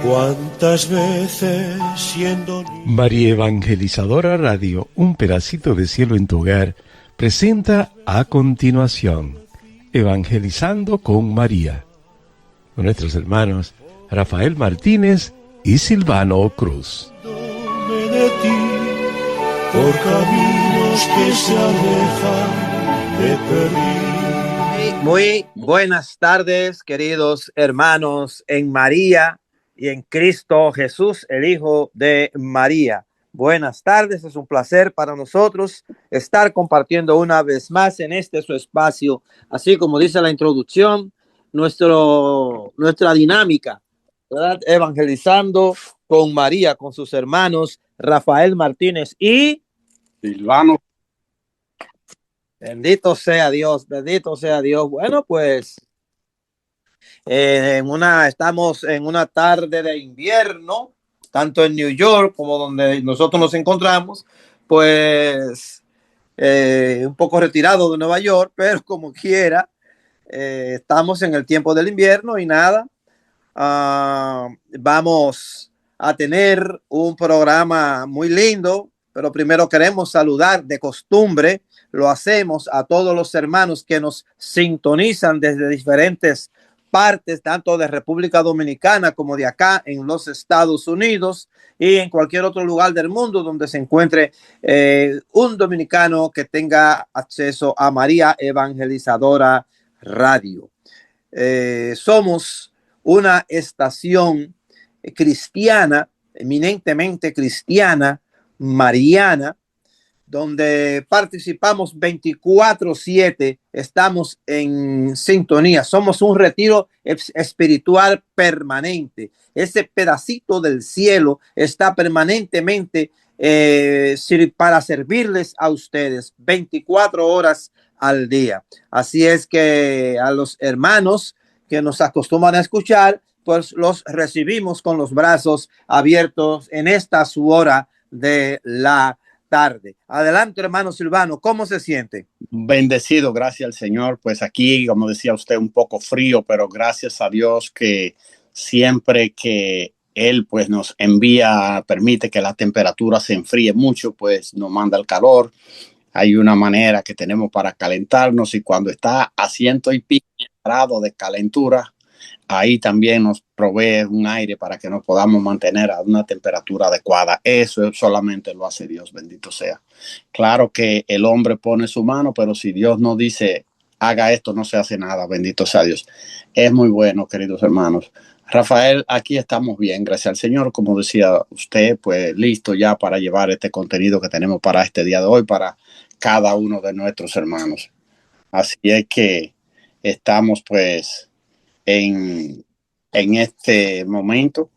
¿Cuántas veces siendo María Evangelizadora Radio, un pedacito de cielo en tu hogar, presenta a continuación Evangelizando con María, con nuestros hermanos Rafael Martínez y Silvano Cruz. de ti, por caminos que se alejan de perder? Muy buenas tardes, queridos hermanos en María y en Cristo Jesús, el Hijo de María. Buenas tardes, es un placer para nosotros estar compartiendo una vez más en su espacio, así como dice la introducción, nuestra dinámica, ¿verdad? Evangelizando con María, con sus hermanos Rafael Martínez y Silvano. Bendito sea Dios, bendito sea Dios. Bueno, pues estamos en una tarde de invierno, tanto en New York como donde nosotros nos encontramos, pues un poco retirado de Nueva York, pero como quiera, estamos en el tiempo del invierno y nada, vamos a tener un programa muy lindo, pero primero queremos saludar de costumbre, lo hacemos a todos los hermanos que nos sintonizan desde diferentes partes, tanto de República Dominicana como de acá en los Estados Unidos y en cualquier otro lugar del mundo donde se encuentre un dominicano que tenga acceso a María Evangelizadora Radio. Somos una estación cristiana, eminentemente cristiana, mariana, donde participamos 24/7, estamos en sintonía, somos un retiro espiritual permanente. Ese pedacito del cielo está permanentemente para servirles a ustedes 24 horas al día. Así es que a los hermanos que nos acostumbran a escuchar, pues los recibimos con los brazos abiertos en esta su hora de la tarde. Adelante, hermano Silvano, ¿cómo se siente? Bendecido, gracias al Señor. Pues aquí, como decía usted, un poco frío, pero gracias a Dios que siempre que Él pues nos envía, permite que la temperatura se enfríe mucho, pues nos manda el calor. Hay una manera que tenemos para calentarnos y cuando está a 100 y pico grados de calentura, ahí también nos provee un aire para que nos podamos mantener a una temperatura adecuada. Eso solamente lo hace Dios, bendito sea. Claro que el hombre pone su mano, pero si Dios no dice, haga esto, no se hace nada, bendito sea Dios. Es muy bueno, queridos hermanos. Rafael, aquí estamos bien, gracias al Señor. Como decía usted, pues listo ya para llevar este contenido que tenemos para este día de hoy, para cada uno de nuestros hermanos. Así es que estamos pues en este momento,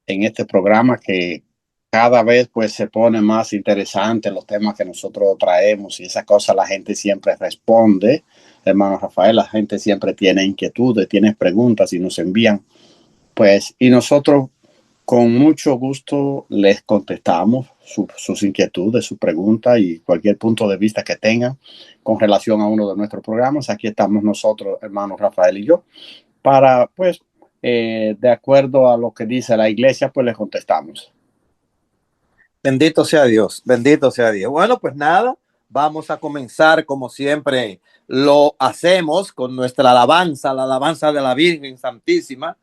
en este programa que cada vez pues se pone más interesante los temas que nosotros traemos y esas cosas la gente siempre responde. Hermano Rafael, la gente siempre tiene inquietudes, tiene preguntas y nos envían pues y nosotros con mucho gusto les contestamos sus inquietudes, sus preguntas y cualquier punto de vista que tengan con relación a uno de nuestros programas. Aquí estamos nosotros, hermanos Rafael y yo, para, pues, de acuerdo a lo que dice la iglesia, pues les contestamos. Bendito sea Dios, bendito sea Dios. Bueno, pues nada, vamos a comenzar como siempre lo hacemos con nuestra alabanza, la alabanza de la Virgen Santísima,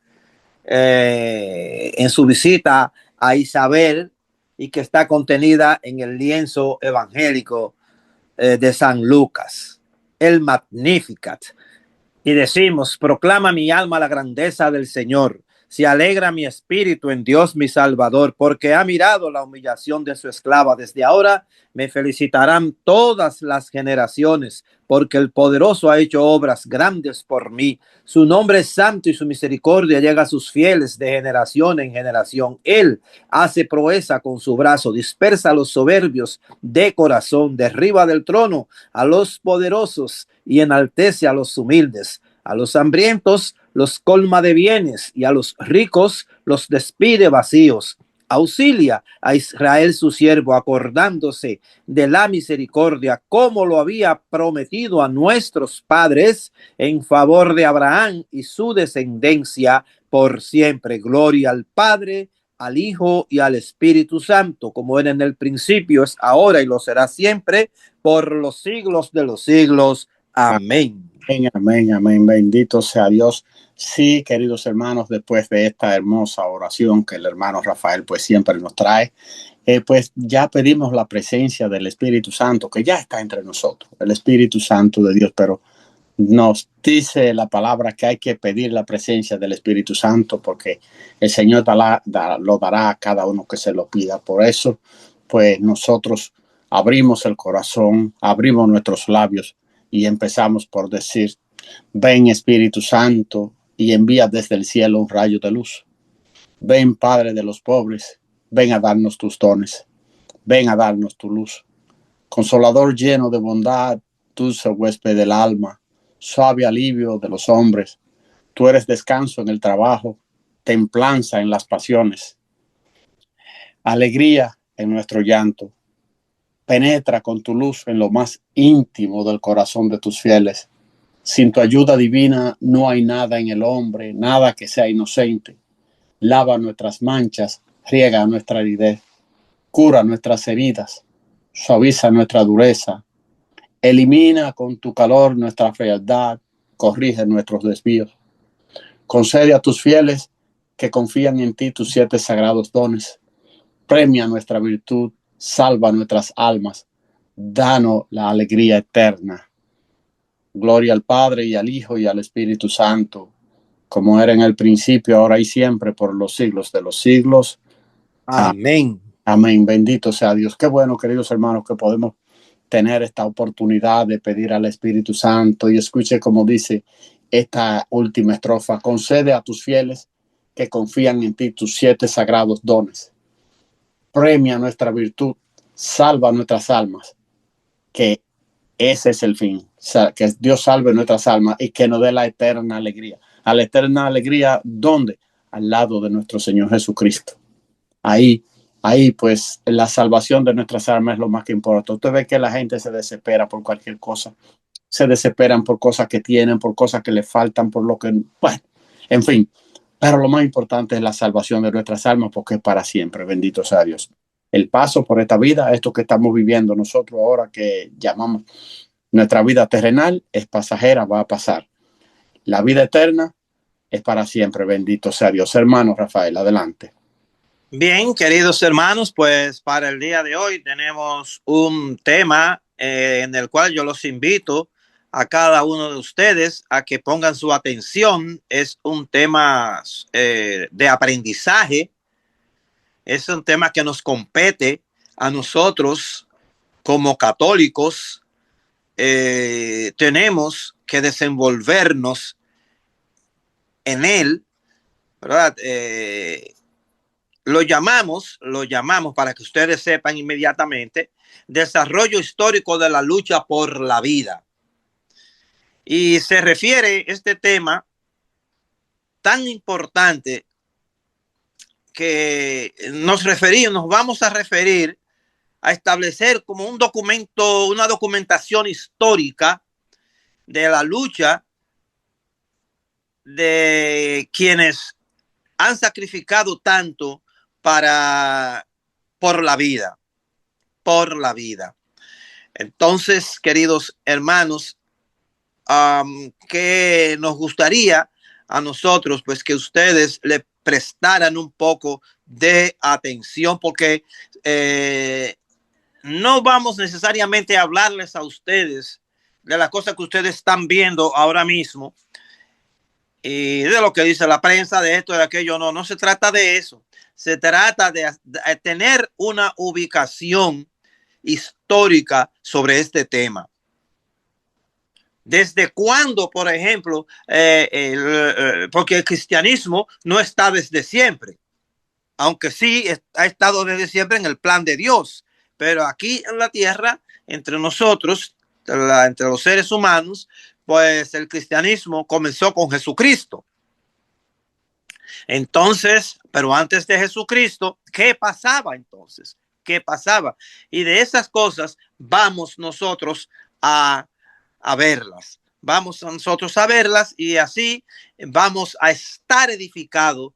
en su visita a Isabel y que está contenida en el lienzo evangélico de San Lucas, el Magnificat. Y decimos, proclama mi alma la grandeza del Señor. Se alegra mi espíritu en Dios mi Salvador, porque ha mirado la humillación de su esclava. Desde ahora me felicitarán todas las generaciones, porque el poderoso ha hecho obras grandes por mí. Su nombre es santo y su misericordia llega a sus fieles de generación en generación. Él hace proeza con su brazo, dispersa a los soberbios de corazón, derriba del trono a los poderosos y enaltece a los humildes. A los hambrientos los colma de bienes y a los ricos los despide vacíos. Auxilia a Israel su siervo, acordándose de la misericordia, como lo había prometido a nuestros padres, en favor de Abraham y su descendencia por siempre. Gloria al Padre, al Hijo y al Espíritu Santo, como era en el principio, es ahora y lo será siempre, por los siglos de los siglos. Amén. Amén, amén, amén. Bendito sea Dios. Sí, queridos hermanos, después de esta hermosa oración que el hermano Rafael pues siempre nos trae, pues ya pedimos la presencia del Espíritu Santo, que ya está entre nosotros, el Espíritu Santo de Dios, pero nos dice la palabra que hay que pedir la presencia del Espíritu Santo porque el Señor lo dará a cada uno que se lo pida. Por eso, pues nosotros abrimos el corazón, abrimos nuestros labios y empezamos por decir: ven Espíritu Santo y envía desde el cielo un rayo de luz. Ven Padre de los pobres, ven a darnos tus dones, ven a darnos tu luz. Consolador lleno de bondad, dulce huésped del alma, suave alivio de los hombres, tú eres descanso en el trabajo, templanza en las pasiones, alegría en nuestro llanto. Penetra con tu luz en lo más íntimo del corazón de tus fieles. Sin tu ayuda divina no hay nada en el hombre, nada que sea inocente. Lava nuestras manchas, riega nuestra aridez, cura nuestras heridas, suaviza nuestra dureza, elimina con tu calor nuestra fealdad, corrige nuestros desvíos. Concede a tus fieles que confían en ti tus 7 sagrados dones. Premia nuestra virtud, salva nuestras almas, danos la alegría eterna. Gloria al Padre y al Hijo y al Espíritu Santo, como era en el principio, ahora y siempre, por los siglos de los siglos. Amén. Amén. Bendito sea Dios. Qué bueno, queridos hermanos, que podemos tener esta oportunidad de pedir al Espíritu Santo. Y escuche como dice esta última estrofa: concede a tus fieles que confían en ti tus 7 sagrados dones. Premia nuestra virtud, salva nuestras almas, que ese es el fin, que Dios salve nuestras almas y que nos dé la eterna alegría. A la eterna alegría, ¿dónde? Al lado de nuestro Señor Jesucristo. Ahí pues la salvación de nuestras almas es lo más que importa. Usted ve que la gente se desespera por cualquier cosa, se desesperan por cosas que tienen, por cosas que le faltan, por lo que, bueno, en fin. Pero lo más importante es la salvación de nuestras almas, porque es para siempre. Bendito sea Dios. El paso por esta vida, esto que estamos viviendo nosotros ahora, que llamamos nuestra vida terrenal, es pasajera, va a pasar. La vida eterna es para siempre. Bendito sea Dios. Hermano Rafael, adelante. Bien, queridos hermanos, pues para el día de hoy tenemos un tema en el cual yo los invito a cada uno de ustedes a que pongan su atención. Es un tema de aprendizaje. Es un tema que nos compete a nosotros como católicos. Tenemos que desenvolvernos en él, ¿verdad? Lo llamamos, para que ustedes sepan inmediatamente, desarrollo histórico de la lucha por la vida. Y se refiere este tema tan importante que nos vamos a referir a establecer como un documento, una documentación histórica de la lucha de quienes han sacrificado tanto por la vida. Entonces, queridos hermanos, que nos gustaría a nosotros, pues, que ustedes le prestaran un poco de atención, porque no vamos necesariamente a hablarles a ustedes de las cosas que ustedes están viendo ahora mismo y de lo que dice la prensa, de esto, de aquello. No se trata de eso. Se trata de tener una ubicación histórica sobre este tema. ¿Desde cuándo, por ejemplo? Porque el cristianismo no está desde siempre, aunque sí ha estado desde siempre en el plan de Dios. Pero aquí en la tierra, entre nosotros, entre los seres humanos, pues el cristianismo comenzó con Jesucristo. Entonces, pero antes de Jesucristo, ¿qué pasaba entonces? ¿Qué pasaba? Y de esas cosas vamos nosotros a verlas. Vamos nosotros a verlas y así vamos a estar edificados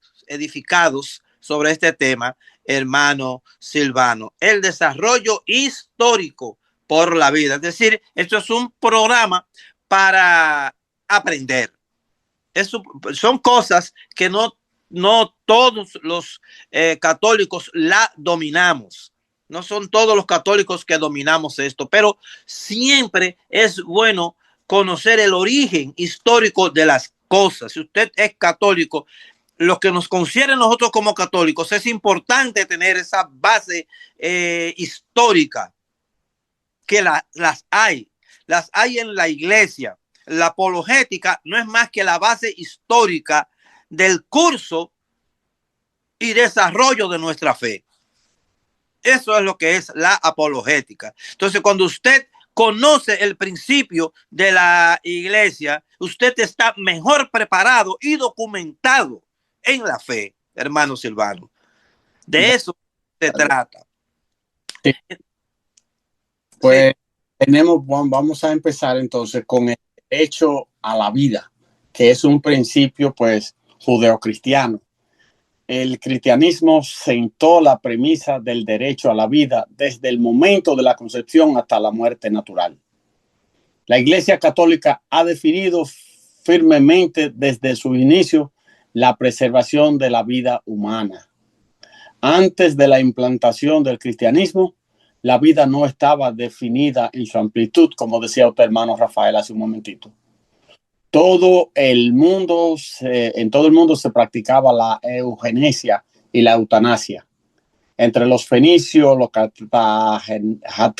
sobre este tema, hermano Silvano. El desarrollo histórico por la vida. Es decir, esto es un programa para aprender. Son cosas que no todos los católicos la dominamos. No son todos los católicos que dominamos esto, pero siempre es bueno conocer el origen histórico de las cosas. Si usted es católico, lo que nos concierne a nosotros como católicos, es importante tener esa base histórica, que las hay en la iglesia. La apologética no es más que la base histórica del curso y desarrollo de nuestra fe. Eso es lo que es la apologética. Entonces, cuando usted conoce el principio de la iglesia, usted está mejor preparado y documentado en la fe, hermano Silvano. De eso se trata. Sí. Pues vamos a empezar entonces con el derecho a la vida, que es un principio pues judeocristiano. El cristianismo sentó la premisa del derecho a la vida desde el momento de la concepción hasta la muerte natural. La Iglesia Católica ha definido firmemente desde su inicio la preservación de la vida humana. Antes de la implantación del cristianismo, la vida no estaba definida en su amplitud, como decía usted, hermano Rafael, hace un momentito. En todo el mundo se practicaba la eugenesia y la eutanasia. Entre los fenicios, los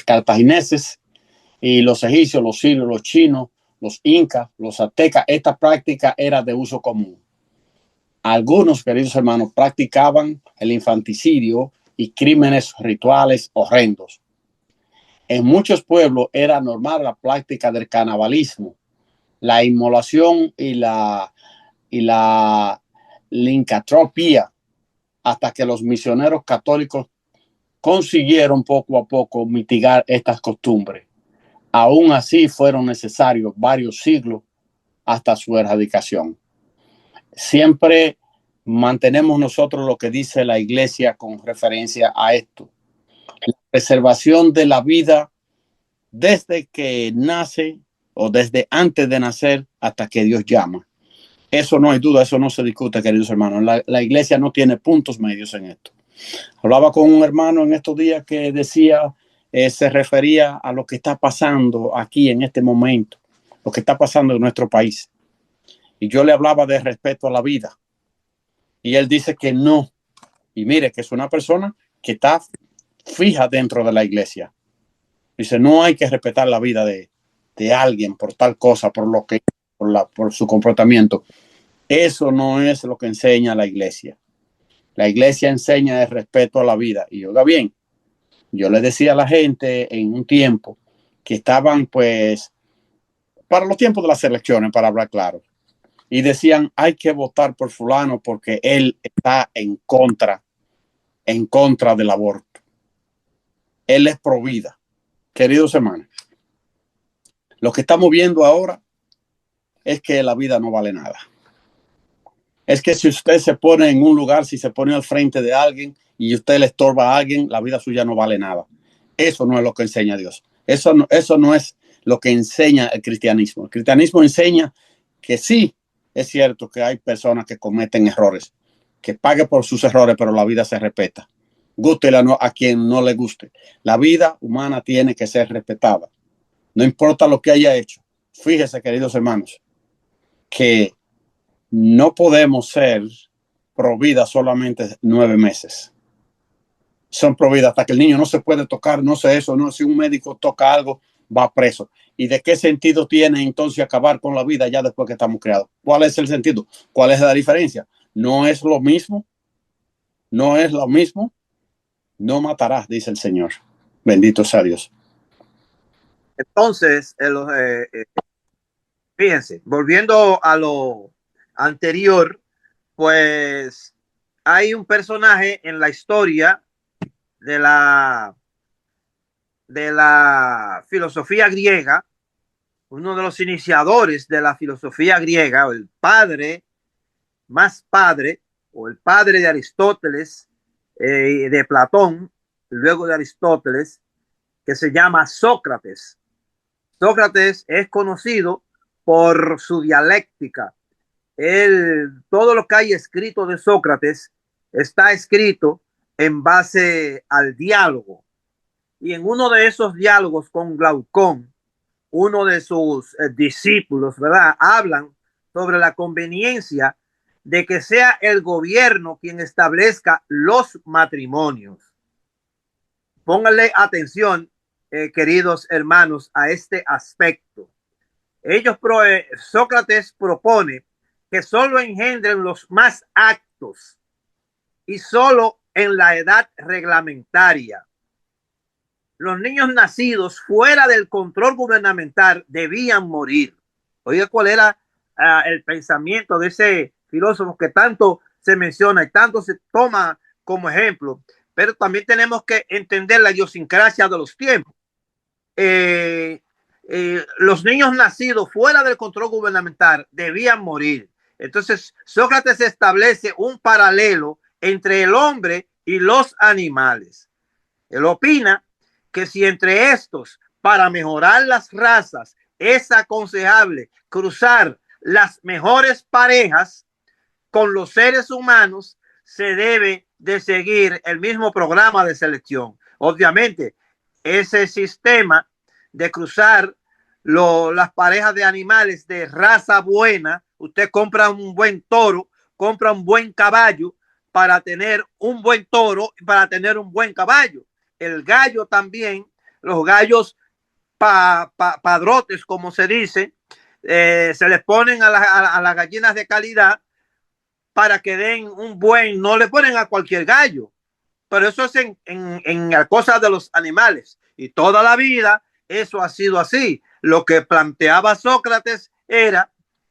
cartagineses y los egipcios, los sirios, los chinos, los incas, los aztecas, esta práctica era de uso común. Algunos, queridos hermanos, practicaban el infanticidio y crímenes rituales horrendos. En muchos pueblos era normal la práctica del canibalismo, la inmolación y la lincantropía, hasta que los misioneros católicos consiguieron poco a poco mitigar estas costumbres. Aún así fueron necesarios varios siglos hasta su erradicación. Siempre mantenemos nosotros lo que dice la iglesia con referencia a esto. La preservación de la vida desde que nace o desde antes de nacer hasta que Dios llama. Eso no hay duda, eso no se discute, queridos hermanos. La iglesia no tiene puntos medios en esto. Hablaba con un hermano en estos días que decía, se refería a lo que está pasando aquí en este momento, lo que está pasando en nuestro país. Y yo le hablaba de respeto a la vida. Y él dice que no. Y mire, que es una persona que está fija dentro de la iglesia. Dice, no hay que respetar la vida de alguien por tal cosa, por su comportamiento. Eso no es lo que enseña la iglesia. La iglesia enseña el respeto a la vida. Y oiga bien, yo le decía a la gente en un tiempo que estaban pues para los tiempos de las elecciones, para hablar claro, y decían, hay que votar por fulano porque él está en contra del aborto. Él es pro vida. Queridos hermanos, lo que estamos viendo ahora es que la vida no vale nada. Es que si usted se pone en un lugar, si se pone al frente de alguien y usted le estorba a alguien, la vida suya no vale nada. Eso no es lo que enseña Dios. Eso no es lo que enseña el cristianismo. El cristianismo enseña que sí, es cierto que hay personas que cometen errores, que pague por sus errores, pero la vida se respeta. Gústela a quien no le guste. La vida humana tiene que ser respetada. No importa lo que haya hecho. Fíjese, queridos hermanos, que no podemos ser pro vida solamente 9 meses. Son pro vida hasta que el niño no se puede tocar, no sé eso, no, si un médico toca algo, va preso. ¿Y de qué sentido tiene entonces acabar con la vida ya después que estamos creados? ¿Cuál es el sentido? ¿Cuál es la diferencia? No es lo mismo. No es lo mismo. No matarás, dice el Señor. Bendito sea Dios. Entonces, fíjense, volviendo a lo anterior, pues hay un personaje en la historia de la filosofía griega, uno de los iniciadores de la filosofía griega, o el padre, más padre, o el padre de Aristóteles, de Platón, luego de Aristóteles, que se llama Sócrates. Sócrates es conocido por su dialéctica. Todo lo que hay escrito de Sócrates está escrito en base al diálogo. Y en uno de esos diálogos con Glaucón, uno de sus discípulos, ¿verdad? Hablan sobre la conveniencia de que sea el gobierno quien establezca los matrimonios. Pónganle atención, queridos hermanos, a este aspecto. Sócrates propone que solo engendren los más aptos y solo en la edad reglamentaria. Los niños nacidos fuera del control gubernamental debían morir. Oiga, ¿cuál era el pensamiento de ese filósofo que tanto se menciona y tanto se toma como ejemplo? Pero también tenemos que entender la idiosincrasia de los tiempos. Los niños nacidos fuera del control gubernamental debían morir. Entonces, Sócrates establece un paralelo entre el hombre y los animales. Él opina que si entre estos, para mejorar las razas, es aconsejable cruzar las mejores parejas con los seres humanos, se debe de seguir el mismo programa de selección. Obviamente, ese sistema de cruzar las parejas de animales de raza buena, usted compra un buen toro, compra un buen caballo para tener un buen toro y para tener un buen caballo. El gallo también, los gallos padrotes, como se dice, se les ponen a las gallinas de calidad para que den un buen, no le ponen a cualquier gallo, pero eso es en cosas de los animales, y toda la vida eso ha sido así. Lo que planteaba Sócrates era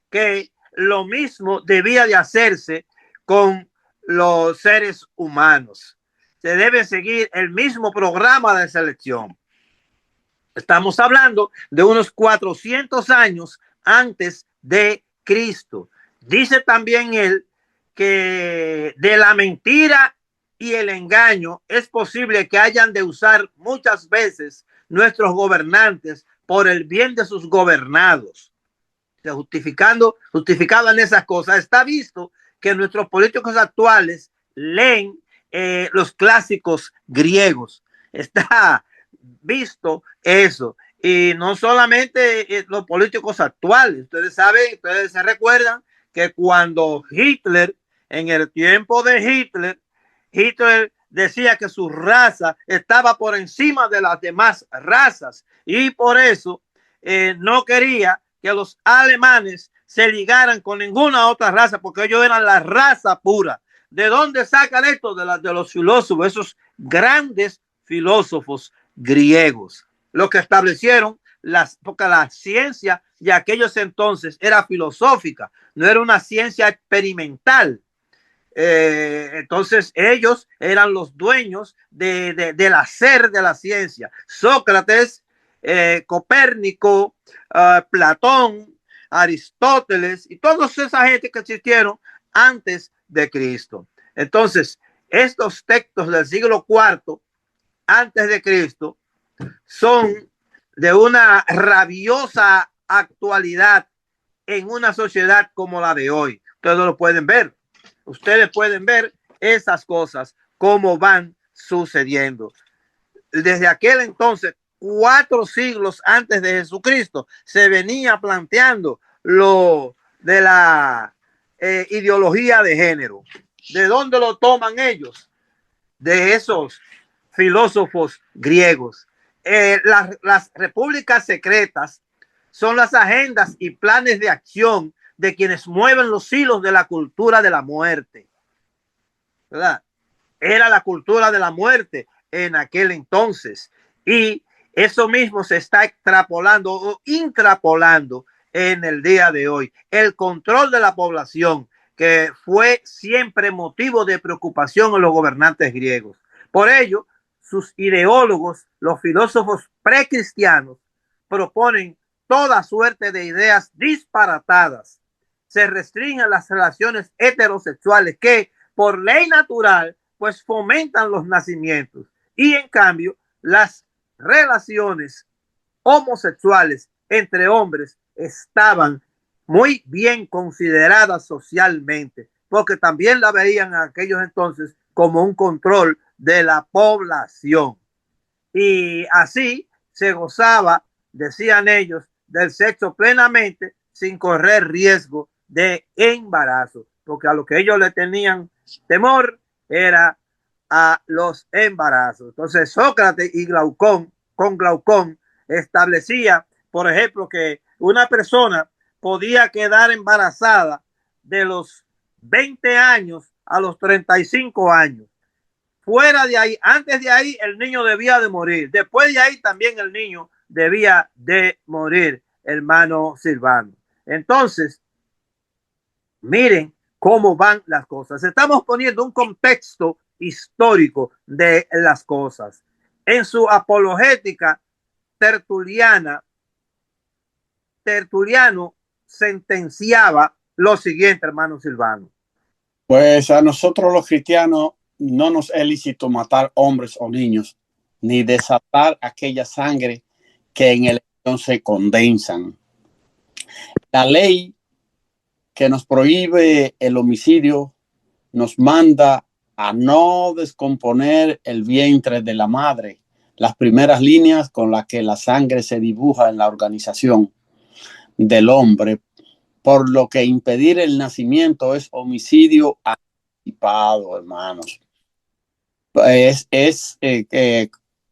que lo mismo debía de hacerse con los seres humanos. Se debe seguir el mismo programa de selección. Estamos hablando de unos 400 años antes de Cristo. Dice también él que de la mentira y el engaño es posible que hayan de usar muchas veces nuestros gobernantes por el bien de sus gobernados. Justificado en esas cosas, está visto que nuestros políticos actuales leen los clásicos griegos. Está visto eso. Y no solamente los políticos actuales. Ustedes saben, ustedes se recuerdan que cuando Hitler, en el tiempo de Hitler decía que su raza estaba por encima de las demás razas, y por eso no quería que los alemanes se ligaran con ninguna otra raza, porque ellos eran la raza pura. ¿De dónde sacan esto? De los filósofos, esos grandes filósofos griegos, lo que establecieron porque la ciencia de aquellos entonces era filosófica, no era una ciencia experimental. Entonces ellos eran los dueños del hacer de la ciencia. Sócrates, Copérnico, Platón, Aristóteles y toda esa gente que existieron antes de Cristo. Entonces, estos textos del siglo IV antes de Cristo son de una rabiosa actualidad en una sociedad como la de hoy. Ustedes lo pueden ver. Ustedes pueden ver esas cosas, cómo van sucediendo. Desde aquel entonces, 4 siglos antes de Jesucristo, se venía planteando lo de la ideología de género. ¿De dónde lo toman ellos? De esos filósofos griegos. Las repúblicas secretas son las agendas y planes de acción de quienes mueven los hilos de la cultura de la muerte, ¿verdad? Era la cultura de la muerte en aquel entonces, y eso mismo se está extrapolando o intrapolando en el día de hoy. El control de la población, que fue siempre motivo de preocupación en los gobernantes griegos. Por ello, sus ideólogos, los filósofos precristianos, proponen toda suerte de ideas disparatadas. Se restringen las relaciones heterosexuales que, por ley natural, pues fomentan los nacimientos. Y en cambio, las relaciones homosexuales entre hombres estaban muy bien consideradas socialmente, porque también la veían en aquellos entonces como un control de la población. Y así se gozaba, decían ellos, del sexo plenamente sin correr riesgo de embarazo, porque a lo que ellos le tenían temor era a los embarazos. Entonces Sócrates y Glaucón, con Glaucón, establecía, por ejemplo, que una persona podía quedar embarazada de los 20 años a los 35 años. Fuera de ahí, antes de ahí, el niño debía de morir. Después de ahí también el niño debía de morir, hermano Silvano. Entonces, miren cómo van las cosas. Estamos poniendo un contexto histórico de las cosas. En su apologética tertuliana, Tertuliano sentenciaba lo siguiente, hermano Silvano. Pues a nosotros los cristianos no nos es lícito matar hombres o niños, ni desatar aquella sangre que en el entonces condensan. La ley que nos prohíbe el homicidio nos manda a no descomponer el vientre de la madre, las primeras líneas con las que la sangre se dibuja en la organización del hombre, por lo que impedir el nacimiento es homicidio anticipado, hermanos.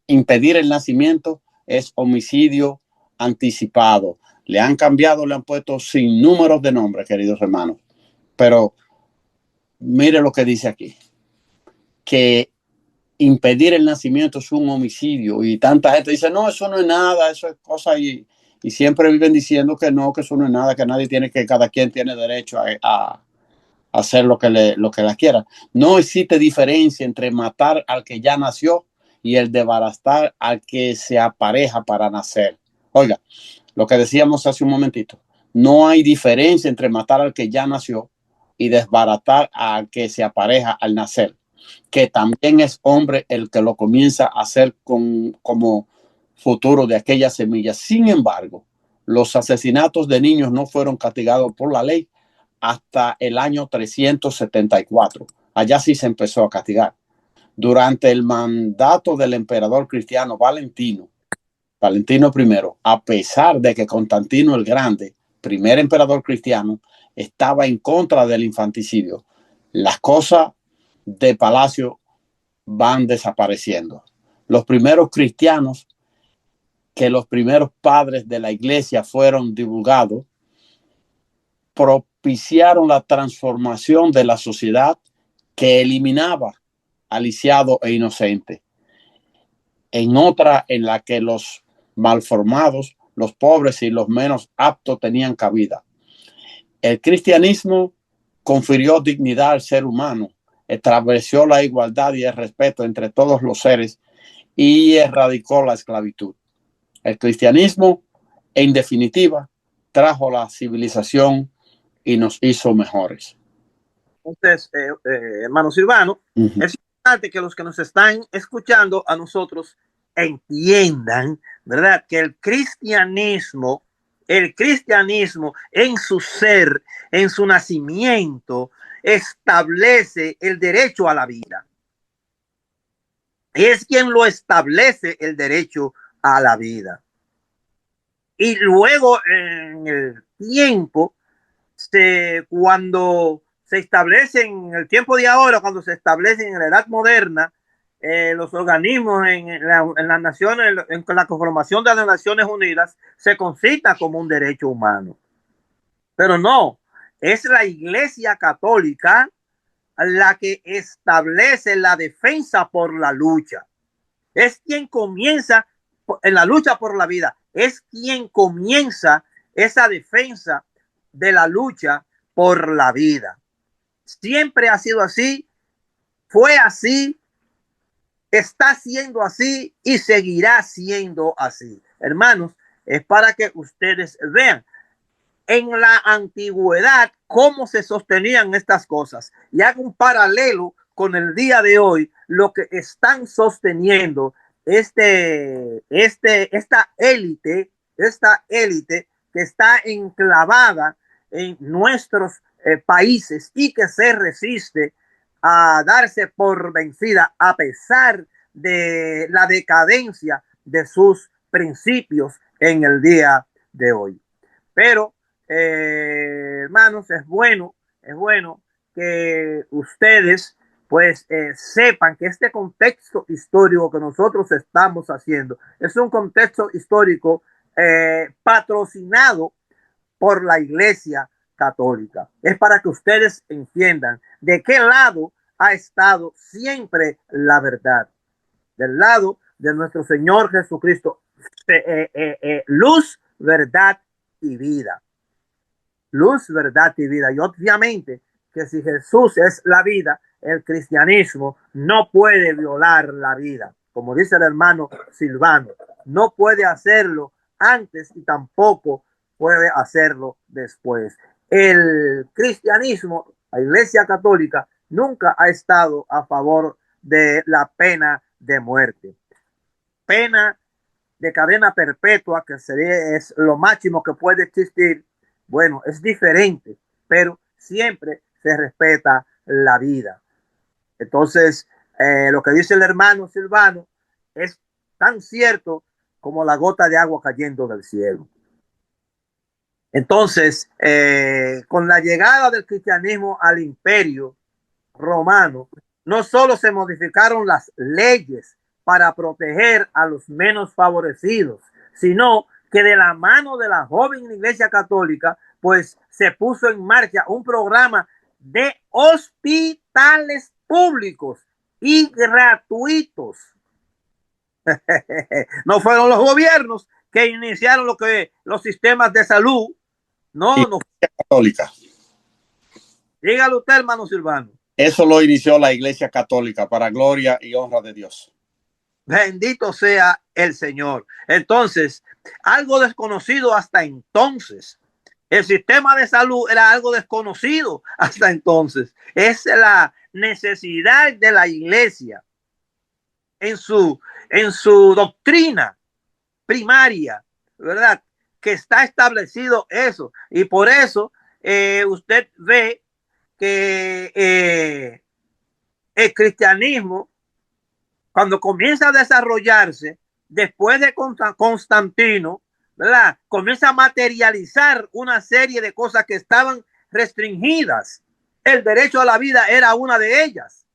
Impedir el nacimiento es homicidio anticipado. Le han cambiado, le han puesto sin números de nombres, queridos hermanos. Pero mire lo que dice aquí, que impedir el nacimiento es un homicidio, y tanta gente dice, no, eso no es nada, eso es cosa, y siempre viven diciendo que no, que eso no es nada, que nadie tiene, que cada quien tiene derecho a hacer lo que la quiera. No existe diferencia entre matar al que ya nació y el desbaratar al que se apareja para nacer. Oiga, lo que decíamos hace un momentito, no hay diferencia entre matar al que ya nació y desbaratar al que se apareja al nacer, que también es hombre el que lo comienza a hacer como futuro de aquella semilla. Sin embargo, los asesinatos de niños no fueron castigados por la ley hasta el año 374. Allá sí se empezó a castigar. Durante el mandato del emperador cristiano Valentino I, a pesar de que Constantino el Grande, primer emperador cristiano, estaba en contra del infanticidio, las cosas de palacio van desapareciendo. Los primeros cristianos, que los primeros padres de la iglesia fueron divulgados, propiciaron la transformación de la sociedad que eliminaba al lisiado e inocente, en otra en la que los malformados, los pobres y los menos aptos tenían cabida. El cristianismo confirió dignidad al ser humano, estableció la igualdad y el respeto entre todos los seres y erradicó la esclavitud. El cristianismo, en definitiva, trajo la civilización y nos hizo mejores. Entonces, hermano Silvano, es importante que los que nos están escuchando a nosotros entiendan, ¿verdad?, que el cristianismo en su ser, en su nacimiento, establece el derecho a la vida. Es quien lo establece, el derecho a la vida. Y luego en el tiempo, cuando se establece en el tiempo de ahora, cuando se establece en la edad moderna, los organismos en las naciones, en la conformación de las Naciones Unidas, se concita como un derecho humano. Pero no, es la Iglesia Católica la que establece la defensa por la lucha. Es quien comienza en la lucha por la vida, es quien comienza esa defensa de la lucha por la vida. siempre ha sido así, fue así, está siendo así y seguirá siendo así. Hermanos, es para que ustedes vean en la antigüedad cómo se sostenían estas cosas y hago un paralelo con el día de hoy, lo que están sosteniendo esta élite que está enclavada en nuestros países y que se resiste a darse por vencida a pesar de la decadencia de sus principios en el día de hoy. Pero, hermanos, es bueno que ustedes pues sepan que este contexto histórico que nosotros estamos haciendo es un contexto histórico patrocinado por la Iglesia Católica. Es para que ustedes entiendan de qué lado ha estado siempre la verdad. Del lado de nuestro Señor Jesucristo. Luz, verdad y vida. Luz, verdad y vida. Y obviamente que si Jesús es la vida, el cristianismo no puede violar la vida. Como dice el hermano Silvano, no puede hacerlo antes y tampoco puede hacerlo después. El cristianismo, la Iglesia Católica, nunca ha estado a favor de la pena de muerte. Pena de cadena perpetua, que es lo máximo que puede existir. Bueno, es diferente, pero siempre se respeta la vida. Entonces, lo que dice el hermano Silvano es tan cierto como la gota de agua cayendo del cielo. Entonces, con la llegada del cristianismo al imperio romano, no solo se modificaron las leyes para proteger a los menos favorecidos, sino que de la mano de la joven Iglesia Católica, pues se puso en marcha un programa de hospitales públicos y gratuitos. No fueron los gobiernos que iniciaron los sistemas de salud. No. Católica. Dígalo usted, hermano Silvano. Eso lo inició la Iglesia Católica para gloria y honra de Dios. Bendito sea el Señor. Entonces, algo desconocido hasta entonces. El sistema de salud era algo desconocido hasta entonces. Es la necesidad de la Iglesia en su doctrina primaria, ¿verdad? Que está establecido eso. Y por eso usted ve que el cristianismo, cuando comienza a desarrollarse después de Constantino, ¿verdad? Comienza a materializar una serie de cosas que estaban restringidas. El derecho a la vida era una de ellas,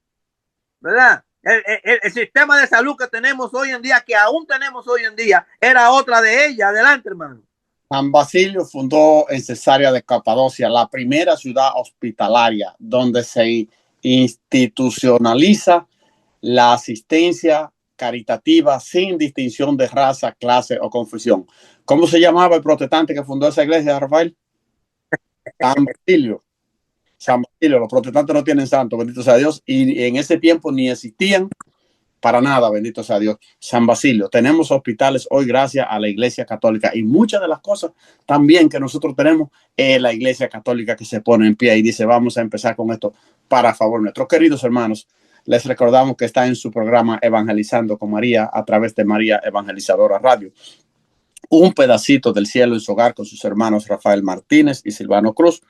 ¿verdad? El sistema de salud que tenemos hoy en día, que aún tenemos hoy en día, era otra de ellas. Adelante, hermano. San Basilio fundó en Cesarea de Capadocia la primera ciudad hospitalaria donde se institucionaliza la asistencia caritativa sin distinción de raza, clase o confesión. ¿Cómo se llamaba el protestante que fundó esa iglesia, Rafael? San Basilio. San Basilio. Los protestantes no tienen santo, bendito sea Dios, y en ese tiempo ni existían para nada, bendito sea Dios. San Basilio. Tenemos hospitales hoy gracias a la Iglesia Católica, y muchas de las cosas también que nosotros tenemos es la Iglesia Católica que se pone en pie y dice vamos a empezar con esto para favor nuestro. Queridos hermanos, les recordamos que está en su programa Evangelizando con María a través de María Evangelizadora Radio. Un pedacito del cielo en su hogar con sus hermanos Rafael Martínez y Silvano Cruz,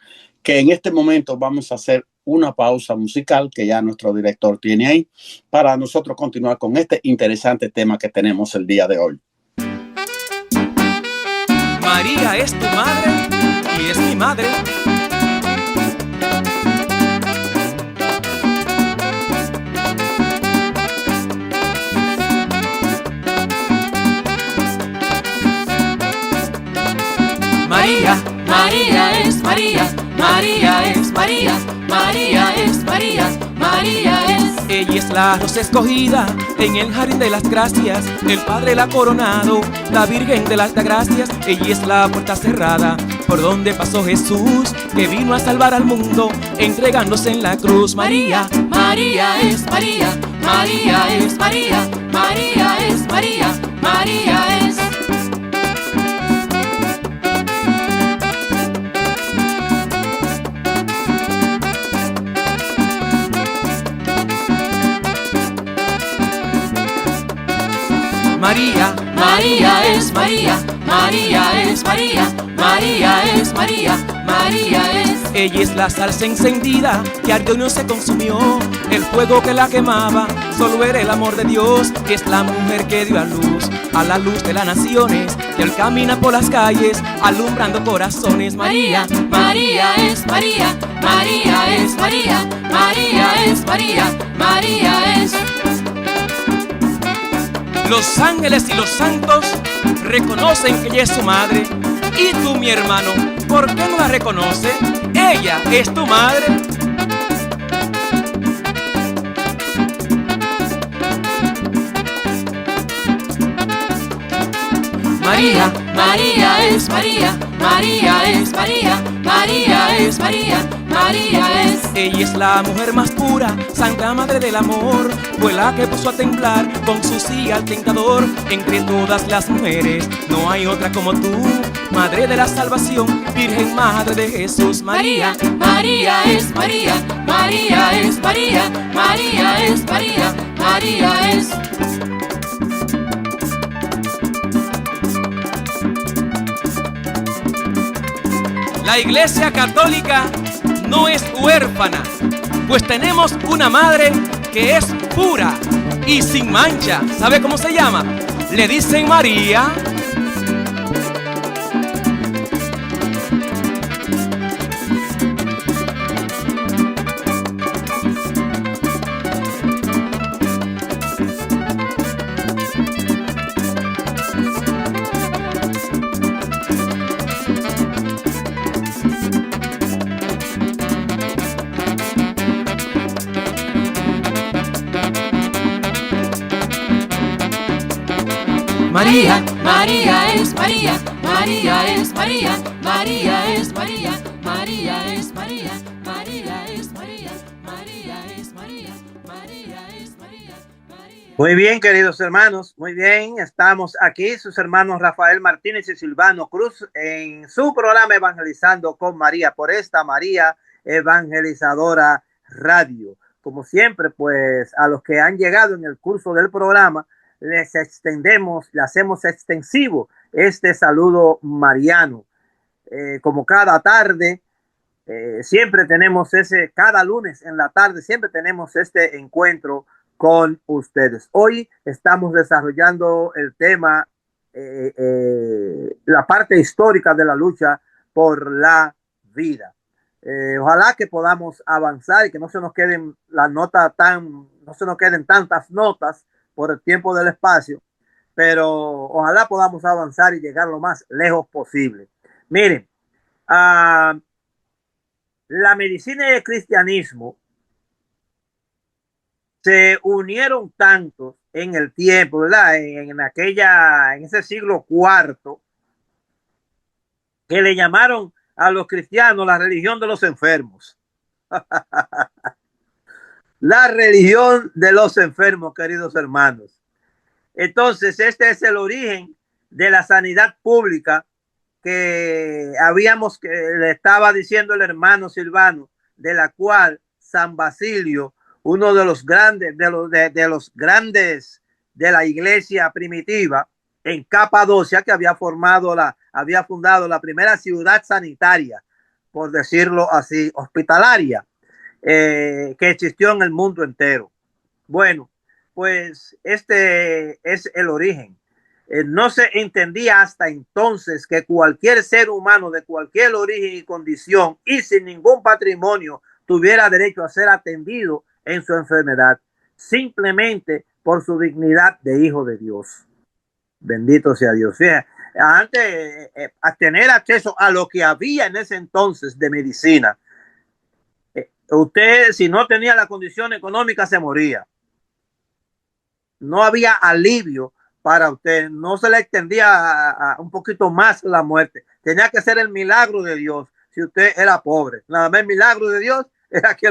que en este momento vamos a hacer una pausa musical que ya nuestro director tiene ahí para nosotros continuar con este interesante tema que tenemos el día de hoy. María es tu madre y es mi madre. María, María es María, María es María, María es María, María es. Ella es la rosa escogida en el jardín de las gracias, el Padre la ha coronado, la Virgen de las Gracias. Ella es la puerta cerrada por donde pasó Jesús, que vino a salvar al mundo, entregándose en la cruz. María, María es María, María es María, María es María, María es. María, María es María, María es María, María es María, María es. Ella es la salsa encendida que ardió y no se consumió. El fuego que la quemaba solo era el amor de Dios. Y es la mujer que dio a la luz de las naciones. Y él camina por las calles alumbrando corazones. María, María es María, María es María, María es María, María es. Los ángeles y los santos reconocen que ella es su madre. Y tú, mi hermano, ¿por qué no la reconoces? Ella es tu madre. María, María es María, María es María, María es María, María es. Ella es la mujer más pura, Santa Madre del Amor. Fue la que puso a temblar con su sí al tentador. Entre todas las mujeres no hay otra como tú, Madre de la salvación, Virgen Madre de Jesús. María, María es María, María es María, María es María, María es. La Iglesia Católica no es huérfana, pues tenemos una madre que es pura y sin mancha. ¿Sabe cómo se llama? Le dicen María. María, María es María, María es María, María es María, María es María, María es María, María es María, María es María. Muy bien, queridos hermanos, muy bien. Estamos aquí, sus hermanos Rafael Martínez y Silvano Cruz, en su programa Evangelizando con María, por esta María Evangelizadora Radio. Como siempre, pues a los que han llegado en el curso del programa, les extendemos, le hacemos extensivo este saludo mariano. Como cada tarde, siempre tenemos cada lunes en la tarde, siempre tenemos este encuentro con ustedes. Hoy estamos desarrollando el tema, la parte histórica de la lucha por la vida. Ojalá que podamos avanzar y que no se nos queden no se nos queden tantas notas por el tiempo del espacio, pero ojalá podamos avanzar y llegar lo más lejos posible. Miren, la medicina y el cristianismo se unieron tanto en el tiempo, ¿verdad? En ese siglo IV, que le llamaron a los cristianos la religión de los enfermos. La religión de los enfermos, queridos hermanos. Entonces, este es el origen de la sanidad pública que le estaba diciendo el hermano Silvano, de la cual San Basilio, uno de los grandes, de los grandes de la iglesia primitiva en Capadocia, que había fundado la primera ciudad sanitaria, por decirlo así, hospitalaria, que existió en el mundo entero. Bueno, pues este es el origen. No se entendía hasta entonces que cualquier ser humano de cualquier origen y condición y sin ningún patrimonio tuviera derecho a ser atendido en su enfermedad, simplemente por su dignidad de hijo de Dios. Bendito sea Dios. Fíjate, antes, a tener acceso a lo que había en ese entonces de medicina, usted, si no tenía la condición económica, se moría. No había alivio para usted. No se le extendía a un poquito más la muerte. Tenía que ser el milagro de Dios si usted era pobre. Nada más el milagro de Dios era que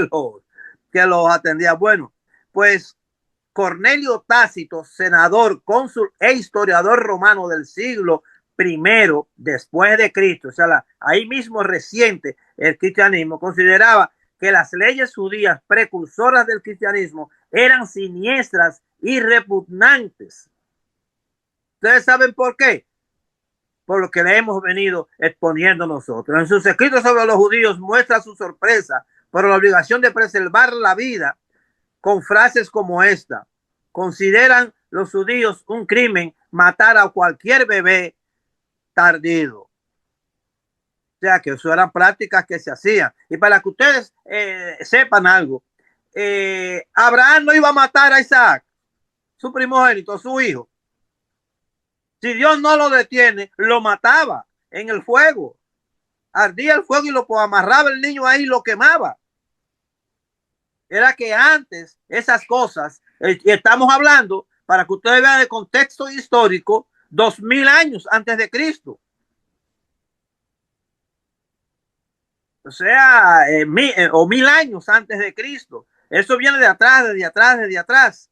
lo atendía. Bueno, pues Cornelio Tácito, senador, cónsul e historiador romano del siglo I después de Cristo, o sea, ahí mismo reciente el cristianismo, consideraba que las leyes judías precursoras del cristianismo eran siniestras y repugnantes. ¿Ustedes saben por qué? Por lo que le hemos venido exponiendo nosotros. En sus escritos sobre los judíos muestra su sorpresa por la obligación de preservar la vida con frases como esta: consideran los judíos un crimen matar a cualquier bebé tardío. O sea, que eso eran prácticas que se hacían. Y para que ustedes sepan algo, Abraham no iba a matar a Isaac, su primogénito, su hijo. Si Dios no lo detiene, lo mataba en el fuego. Ardía el fuego y lo amarraba el niño ahí y lo quemaba. Era que antes esas cosas, y estamos hablando, para que ustedes vean el contexto histórico, 2000 años antes de Cristo. O sea, o 1000 años antes de Cristo. Eso viene de atrás, desde atrás, desde atrás.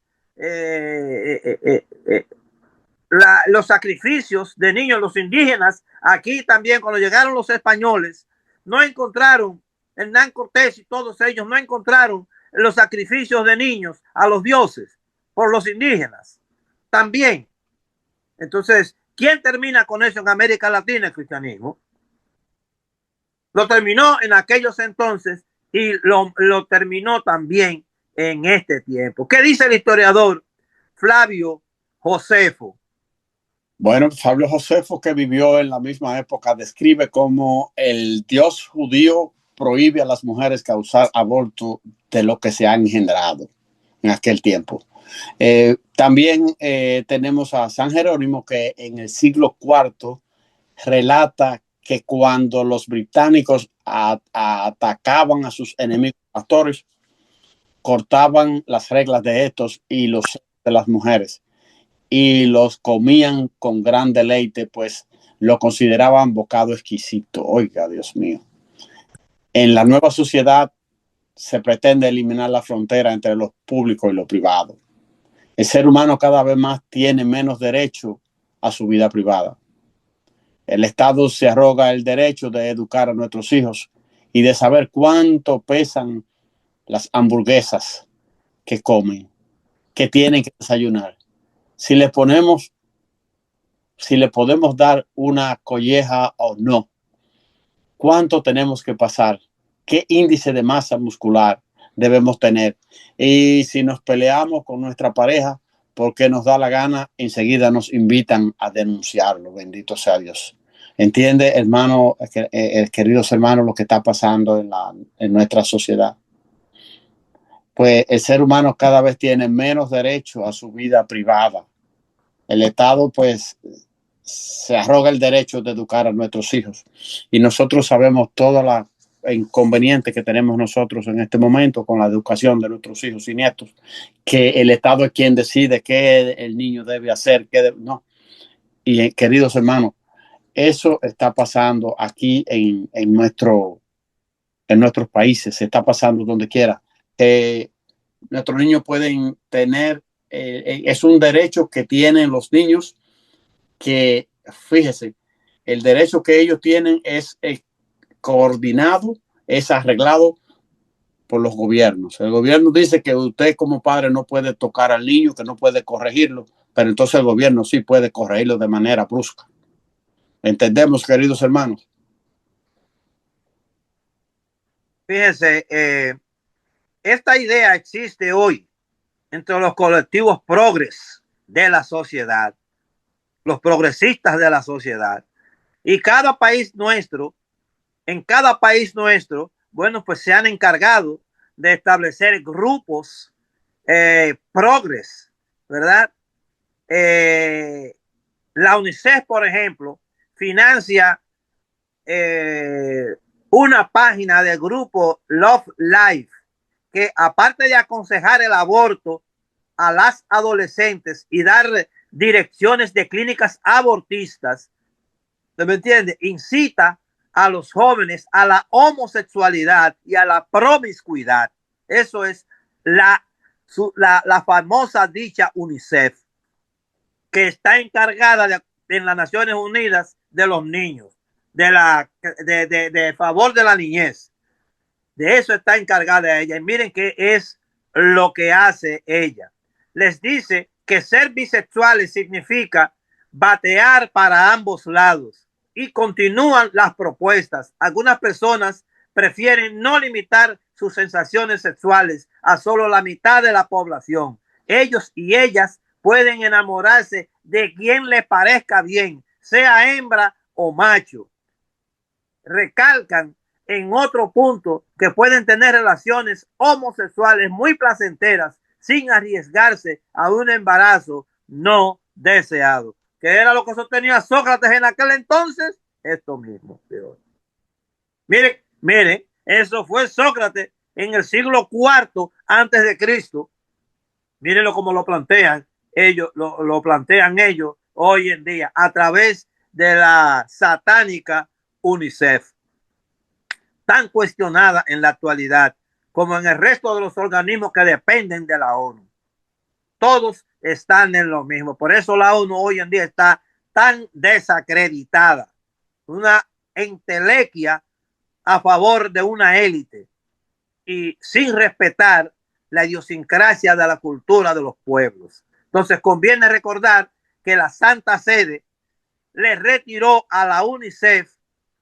Los sacrificios de niños, los indígenas, aquí también cuando llegaron los españoles, no encontraron, Hernán Cortés y todos ellos no encontraron los sacrificios de niños a los dioses por los indígenas también. Entonces, ¿quién termina con eso en América Latina? El cristianismo. Lo terminó en aquellos entonces y lo terminó también en este tiempo. ¿Qué dice el historiador Flavio Josefo? Bueno, Flavio Josefo, que vivió en la misma época, describe cómo el Dios judío prohíbe a las mujeres causar aborto de lo que se ha engendrado en aquel tiempo. También tenemos a San Jerónimo, que en el siglo IV relata que cuando los británicos atacaban a sus enemigos pastores, cortaban las reglas de estos y los de las mujeres y los comían con gran deleite, pues lo consideraban bocado exquisito. Oiga, Dios mío. En la nueva sociedad se pretende eliminar la frontera entre lo público y lo privado. El ser humano cada vez más tiene menos derecho a su vida privada. El Estado se arroga el derecho de educar a nuestros hijos y de saber cuánto pesan las hamburguesas que comen, que tienen que desayunar. Si le podemos dar una colleja o no, cuánto tenemos que pasar, qué índice de masa muscular debemos tener. Y si nos peleamos con nuestra pareja porque nos da la gana, enseguida nos invitan a denunciarlo. Bendito sea Dios. ¿Entiende, hermano, queridos hermanos, lo que está pasando en nuestra sociedad? Pues el ser humano cada vez tiene menos derecho a su vida privada. El Estado, pues, se arroga el derecho de educar a nuestros hijos. Y nosotros sabemos toda la inconveniente que tenemos nosotros en este momento con la educación de nuestros hijos y nietos, que el Estado es quien decide qué el niño debe hacer, no. Y queridos hermanos, eso está pasando aquí en nuestros países, se está pasando donde quiera. Nuestros niños pueden tener, es un derecho que tienen los niños, que fíjese, el derecho que ellos tienen es coordinado, es arreglado por los gobiernos. El gobierno dice que usted como padre no puede tocar al niño, que no puede corregirlo, pero entonces el gobierno sí puede corregirlo de manera brusca. ¿Entendemos, queridos hermanos? Fíjense, esta idea existe hoy entre los colectivos progres de la sociedad, los progresistas de la sociedad. Y cada país nuestro, bueno, pues se han encargado de establecer grupos progres, ¿verdad? La UNICEF, por ejemplo, financia una página del grupo Love Life, que aparte de aconsejar el aborto a las adolescentes y darle direcciones de clínicas abortistas, ¿me entiende? Incita a los jóvenes a la homosexualidad y a la promiscuidad. Eso es la famosa dicha UNICEF, que está encargada en las Naciones Unidas de los niños, de favor de la niñez. De eso está encargada ella. Y miren qué es lo que hace ella. Les dice que ser bisexuales significa batear para ambos lados. Y continúan las propuestas. Algunas personas prefieren no limitar sus sensaciones sexuales a solo la mitad de la población. Ellos y ellas pueden enamorarse de quien les parezca bien, sea hembra o macho. Recalcan en otro punto que pueden tener relaciones homosexuales muy placenteras sin arriesgarse a un embarazo no deseado. ¿Qué era lo que sostenía Sócrates en aquel entonces? Esto mismo de hoy. Miren, eso fue Sócrates en el siglo IV antes de Cristo. Mírenlo como lo plantean ellos, lo plantean ellos hoy en día a través de la satánica UNICEF, tan cuestionada en la actualidad como en el resto de los organismos que dependen de la ONU. Todos están en lo mismo. Por eso la ONU hoy en día está tan desacreditada. Una entelequia a favor de una élite y sin respetar la idiosincrasia de la cultura de los pueblos. Entonces conviene recordar que la Santa Sede le retiró a la UNICEF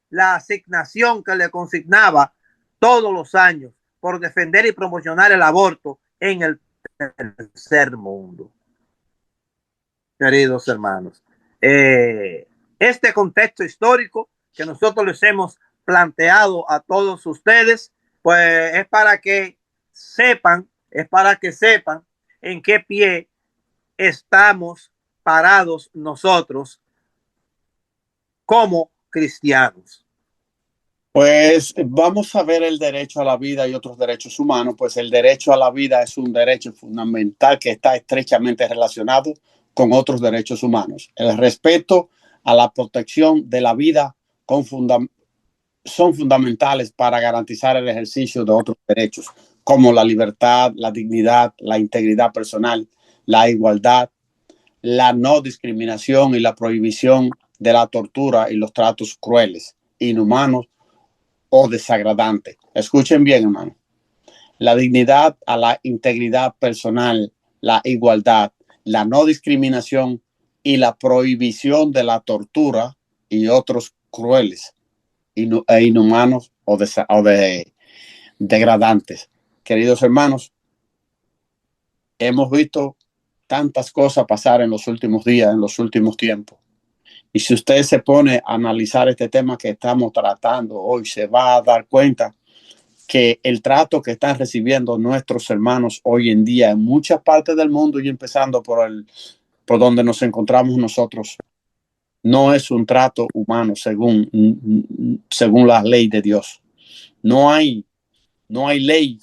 la asignación que le consignaba todos los años por defender y promocionar el aborto en el tercer mundo. Queridos hermanos, este contexto histórico que nosotros les hemos planteado a todos ustedes, pues es para que sepan en qué pie estamos parados nosotros como cristianos. Pues vamos a ver el derecho a la vida y otros derechos humanos. Pues el derecho a la vida es un derecho fundamental que está estrechamente relacionado con otros derechos humanos. El respeto a la protección de la vida son fundamentales para garantizar el ejercicio de otros derechos, como la libertad, la dignidad, la integridad personal, la igualdad, la no discriminación y la prohibición de la tortura y los tratos crueles, inhumanos o desagradantes. Escuchen bien, hermano. La dignidad a la integridad personal, la igualdad, la no discriminación y la prohibición de la tortura y otros crueles e inhumanos o degradantes. Queridos hermanos, hemos visto tantas cosas pasar en los últimos días, en los últimos tiempos. Y si usted se pone a analizar este tema que estamos tratando hoy, se va a dar cuenta que el trato que están recibiendo nuestros hermanos hoy en día en muchas partes del mundo y empezando por donde nos encontramos nosotros, no es un trato humano según la ley de Dios. No hay ley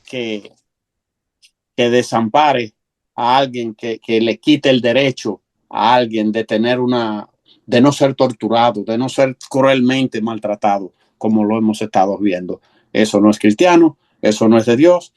que desampare a alguien, que le quite el derecho a alguien de no ser torturado, de no ser cruelmente maltratado, como lo hemos estado viendo. Eso no es cristiano, eso no es de Dios.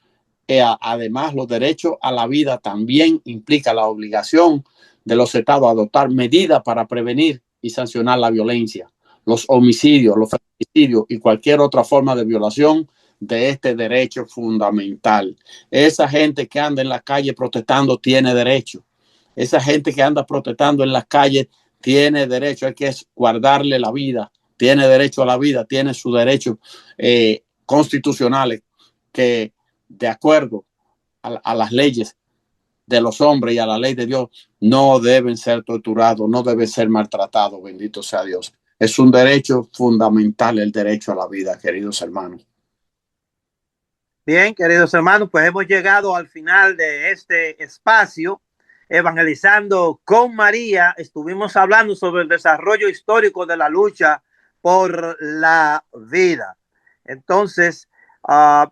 Además, los derechos a la vida también implica la obligación de los estados a adoptar medidas para prevenir y sancionar la violencia, los homicidios, los feminicidios y cualquier otra forma de violación de este derecho fundamental. Esa gente que anda en la calle protestando tiene derecho. Esa gente que anda protestando en las calles tiene derecho. Hay que guardarle la vida. Tiene derecho a la vida. Tiene sus derechos constitucionales que, de acuerdo a las leyes de los hombres y a la ley de Dios, no deben ser torturados, no deben ser maltratados. Bendito sea Dios. Es un derecho fundamental el derecho a la vida, queridos hermanos. Bien, queridos hermanos, pues hemos llegado al final de este espacio. Evangelizando con María, estuvimos hablando sobre el desarrollo histórico de la lucha por la vida. Entonces,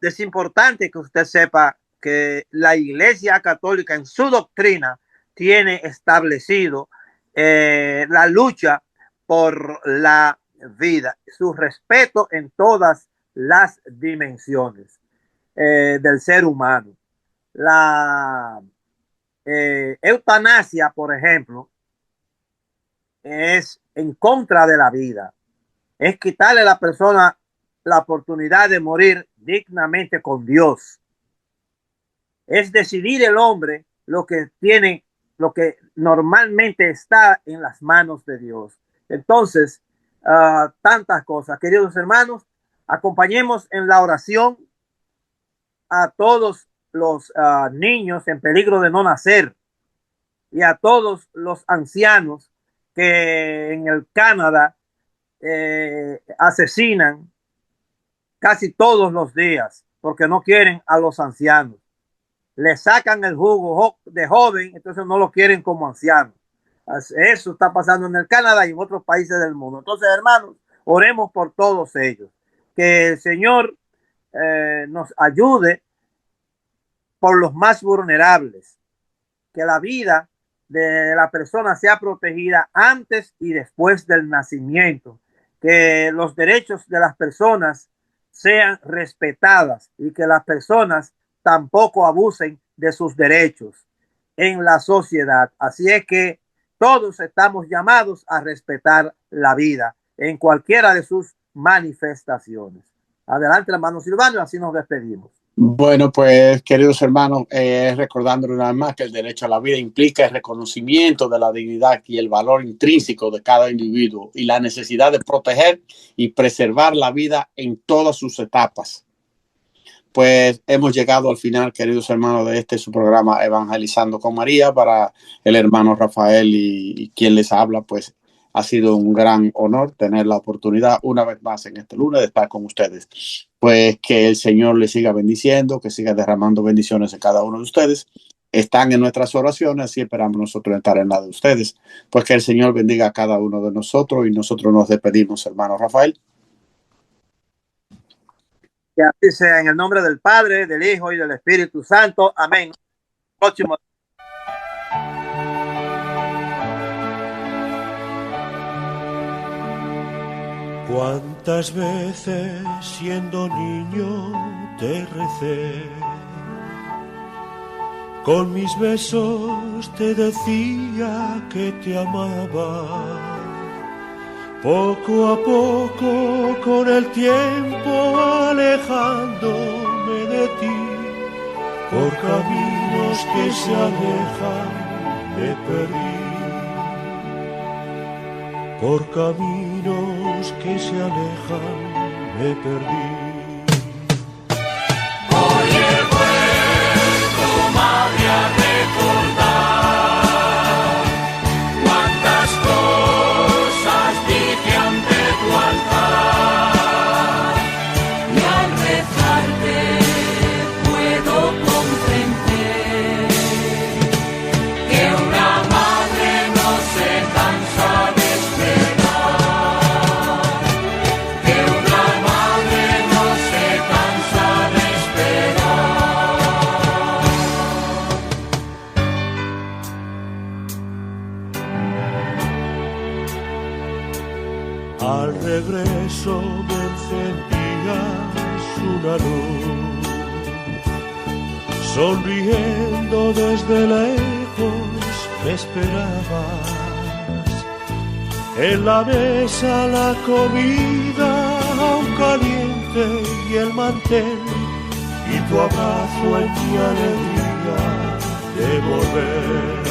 es importante que usted sepa que la Iglesia Católica en su doctrina tiene establecido la lucha por la vida, su respeto en todas las dimensiones del ser humano. La eutanasia, por ejemplo, es en contra de la vida, es quitarle a la persona la oportunidad de morir dignamente con Dios, es decidir el hombre lo que tiene, lo que normalmente está en las manos de Dios. Entonces, tantas cosas. Queridos hermanos, acompañemos en la oración a todos los niños en peligro de no nacer y a todos los ancianos que en el Canadá asesinan casi todos los días porque no quieren a los ancianos. Le sacan el jugo de joven, entonces no lo quieren como anciano. Eso está pasando en el Canadá y en otros países del mundo. Entonces, hermanos, oremos por todos ellos. Que el Señor nos ayude por los más vulnerables. Que la vida de la persona sea protegida antes y después del nacimiento. Que los derechos de las personas sean respetadas y que las personas tampoco abusen de sus derechos en la sociedad. Así es que todos estamos llamados a respetar la vida en cualquiera de sus manifestaciones. Adelante, hermano Silvano, así nos despedimos. Bueno, pues, queridos hermanos, recordándole una vez más que el derecho a la vida implica el reconocimiento de la dignidad y el valor intrínseco de cada individuo y la necesidad de proteger y preservar la vida en todas sus etapas. Pues hemos llegado al final, queridos hermanos, de su programa Evangelizando con María. Para el hermano Rafael y quien les habla, pues ha sido un gran honor tener la oportunidad una vez más en este lunes de estar con ustedes. Pues que el Señor les siga bendiciendo, que siga derramando bendiciones en cada uno de ustedes. Están en nuestras oraciones y esperamos nosotros estar en la de ustedes. Pues que el Señor bendiga a cada uno de nosotros y nosotros nos despedimos, hermano Rafael. Que así sea, en el nombre del Padre, del Hijo y del Espíritu Santo. Amén. Próximo. Cuántas veces siendo niño te recé, con mis besos te decía que te amaba. Poco a poco, con el tiempo alejándome de ti, por caminos que se alejan me perdí. Por caminos que se alejan me perdí. Al regreso me encendías una luz, sonriendo desde lejos me esperabas. En la mesa la comida aún caliente y el mantel, y tu abrazo en mi alegría de volver.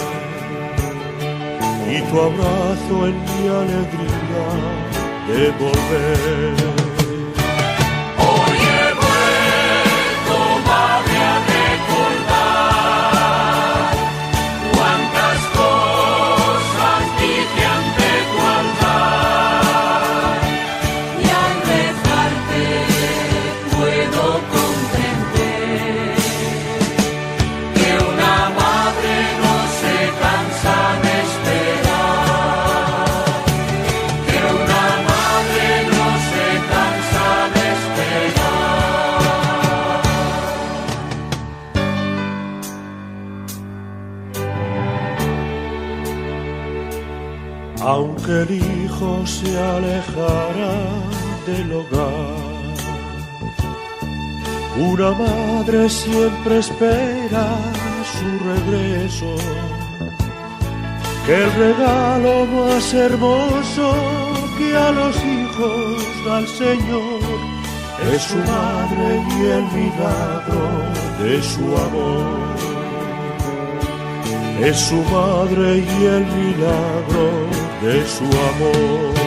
Y tu abrazo en mi alegría de volver. Se aunque el hijo se alejara del hogar. Una madre siempre espera su regreso, que el regalo más hermoso que a los hijos da el Señor es su madre y el milagro de su amor. Es su madre y el milagro de su amor.